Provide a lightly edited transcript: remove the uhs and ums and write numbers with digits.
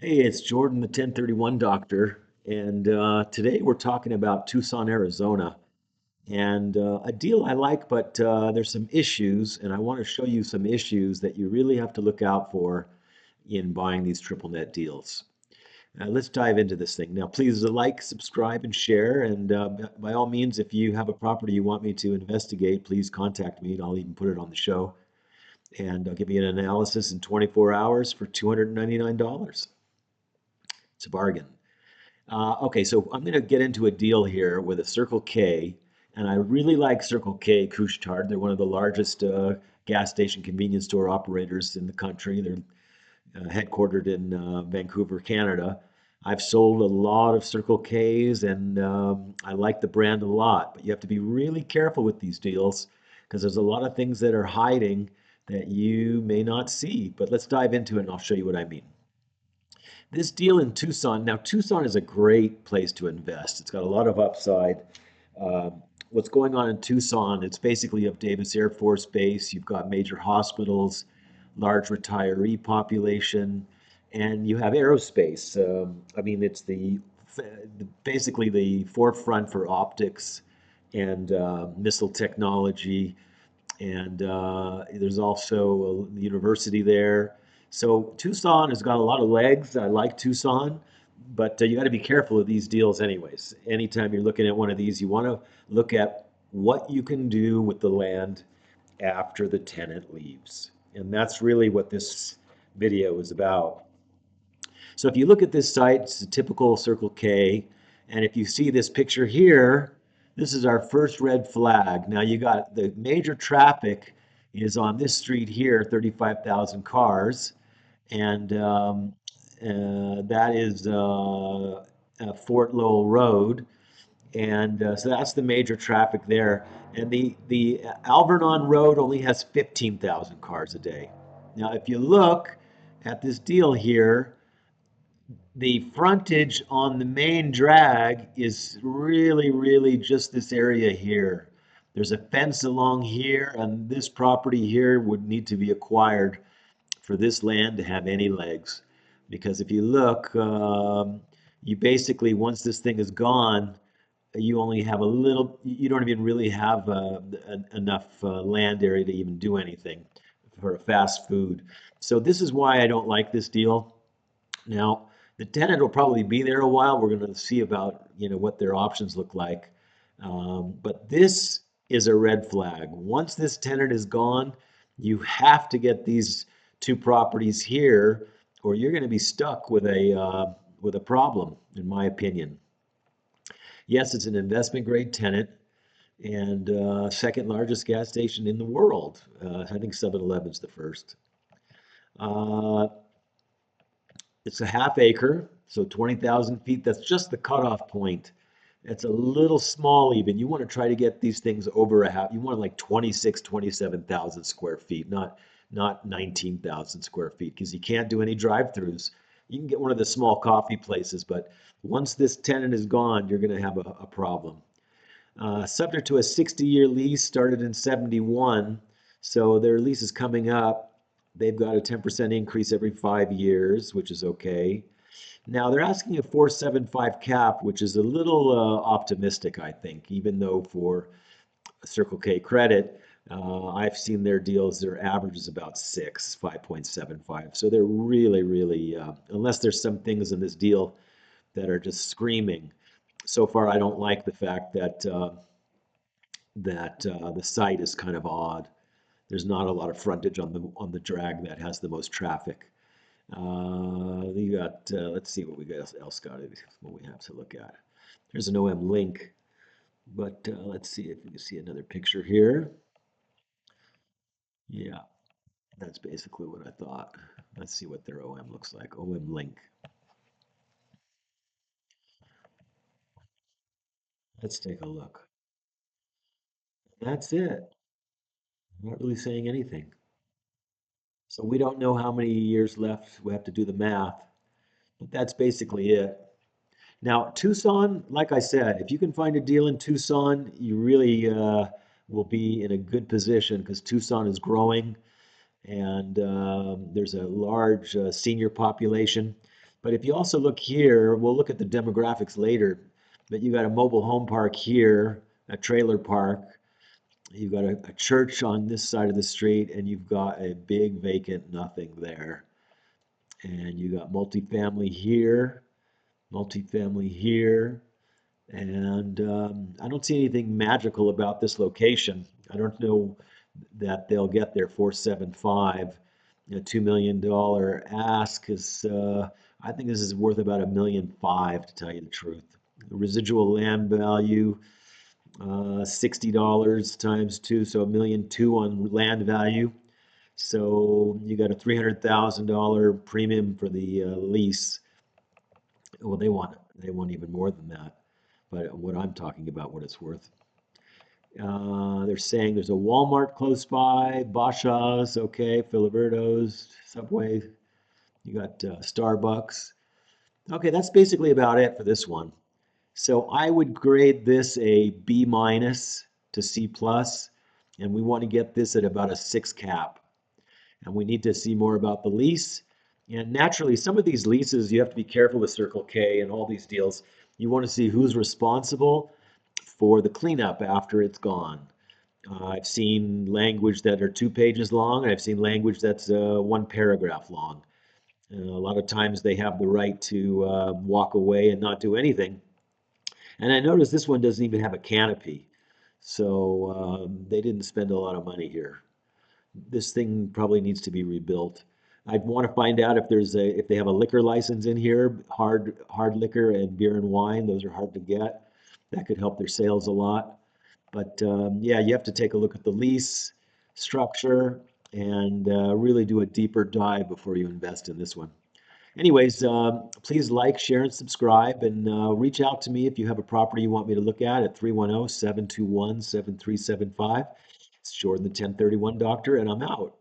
Hey, it's Jordan, the 1031 doctor, and today we're talking about Tucson, Arizona, and a deal I like, but there's some issues, and I want to show you some issues that you really have to look out for in buying these triple net deals. Let's dive into this thing. Now, please like, subscribe, and share, and by all means, if you have a property you want me to investigate, please contact me, and I'll even put it on the show, and I'll give you an analysis in 24 hours for $299. It's a bargain. Okay, so I'm going to get into a deal here with a Circle K, and I really like Circle K Couche-Tard. They're one of the largest gas station convenience store operators in the country. They're headquartered in Vancouver, Canada. I've sold a lot of Circle Ks, and I like the brand a lot. But you have to be really careful with these deals because there's a lot of things that are hiding that you may not see. But let's dive into it, and I'll show you what I mean. This deal in Tucson, now Tucson is a great place to invest. It's got a lot of upside. What's going on in Tucson, it's basically of Davis Air Force Base. You've got major hospitals, large retiree population, and you have aerospace. I mean, it's basically the forefront for optics and missile technology, and there's also a university there. So Tucson has got a lot of legs. I like Tucson, but you got to be careful of these deals, anyways. Anytime you're looking at one of these, you want to look at what you can do with the land after the tenant leaves. And that's really what this video is about. So if you look at this site, it's a typical Circle K. And if you see this picture here, this is our first red flag. Now you got the major traffic is on this street here, 35,000 cars. And that is Fort Lowell Road. And so that's the major traffic there. And the Alvernon Road only has 15,000 cars a day. Now, if you look at this deal here, the frontage on the main drag is really just this area here. There's a fence along here, and this property here would need to be acquired for this land to have any legs. Because if you look, you basically, once this thing is gone, you only have a little, you don't even really have enough land area to even do anything for a fast food. So this is why I don't like this deal. Now, the tenant will probably be there a while. We're going to see about, what their options look like. But this is a red flag. Once this tenant is gone, you have to get these two properties here, or you're going to be stuck with a problem, in my opinion. Yes, it's an investment grade tenant and second largest gas station in the world. I think 7-Eleven's the first. Uh, It's a half acre, so 20,000 feet. That's just the cutoff point. It's a little small even. You want to try to get these things over a half. You want like 26, 27,000 square feet, not 19,000 square feet, because you can't do any drive-throughs. You can get one of the small coffee places, but once this tenant is gone, you're going to have a problem. Subject to a 60-year lease, started in 71, so their lease is coming up. They've got a 10% increase every 5 years, which is okay. Now they're asking a 475 cap, which is a little optimistic, I think, even though for Circle K credit, I've seen their deals, their average is about 5.75. So they're really, unless there's some things in this deal that are just screaming. So far, I don't like the fact that the site is kind of odd. There's not a lot of frontage on the drag that has the most traffic. You got, let's see what we got else got, what we have to look at. There's an OM link, but let's see if we can see another picture here. Yeah, that's basically what I thought. Let's see what their OM looks like. OM link. Let's take a look. That's it. Not really saying anything. So we don't know how many years left. We have to do the math, but that's basically it. Now, Tucson, like I said, if you can find a deal in Tucson, you really will be in a good position because Tucson is growing and there's a large senior population. But if you also look here, we'll look at the demographics later, but you got a mobile home park here, a trailer park, you've got a church on this side of the street, and you've got a big vacant nothing there. And you got multifamily here, and I don't see anything magical about this location. I don't know that they'll get their 475. A $2 million ask is, I think this is worth about $1.5 million to tell you the truth. The residual land value, $60 times two, so $1.2 million on land value. So you got a $300,000 premium for the lease. Well, they want even more than that. But what I'm talking about, what it's worth. They're saying there's a Walmart close by, Basha's, okay, Filiberto's, Subway. You got Starbucks. Okay, that's basically about it for this one. So I would grade this a B minus to C plus, and we want to get this at about a 6 cap. And we need to see more about the lease. And naturally, some of these leases, you have to be careful with Circle K and all these deals. You want to see who's responsible for the cleanup after it's gone. I've seen language that are 2 pages long, and I've seen language that's 1 paragraph long. A lot of times they have the right to walk away and not do anything. And I noticed this one doesn't even have a canopy. So they didn't spend a lot of money here. This thing probably needs to be rebuilt. I'd want to find out if they have a liquor license in here, hard liquor and beer and wine. Those are hard to get. That could help their sales a lot. But yeah, you have to take a look at the lease structure and really do a deeper dive before you invest in this one. Anyways, please like, share, and subscribe, and reach out to me if you have a property you want me to look at 310-721-7375. It's Jordan the 1031 Doctor, and I'm out.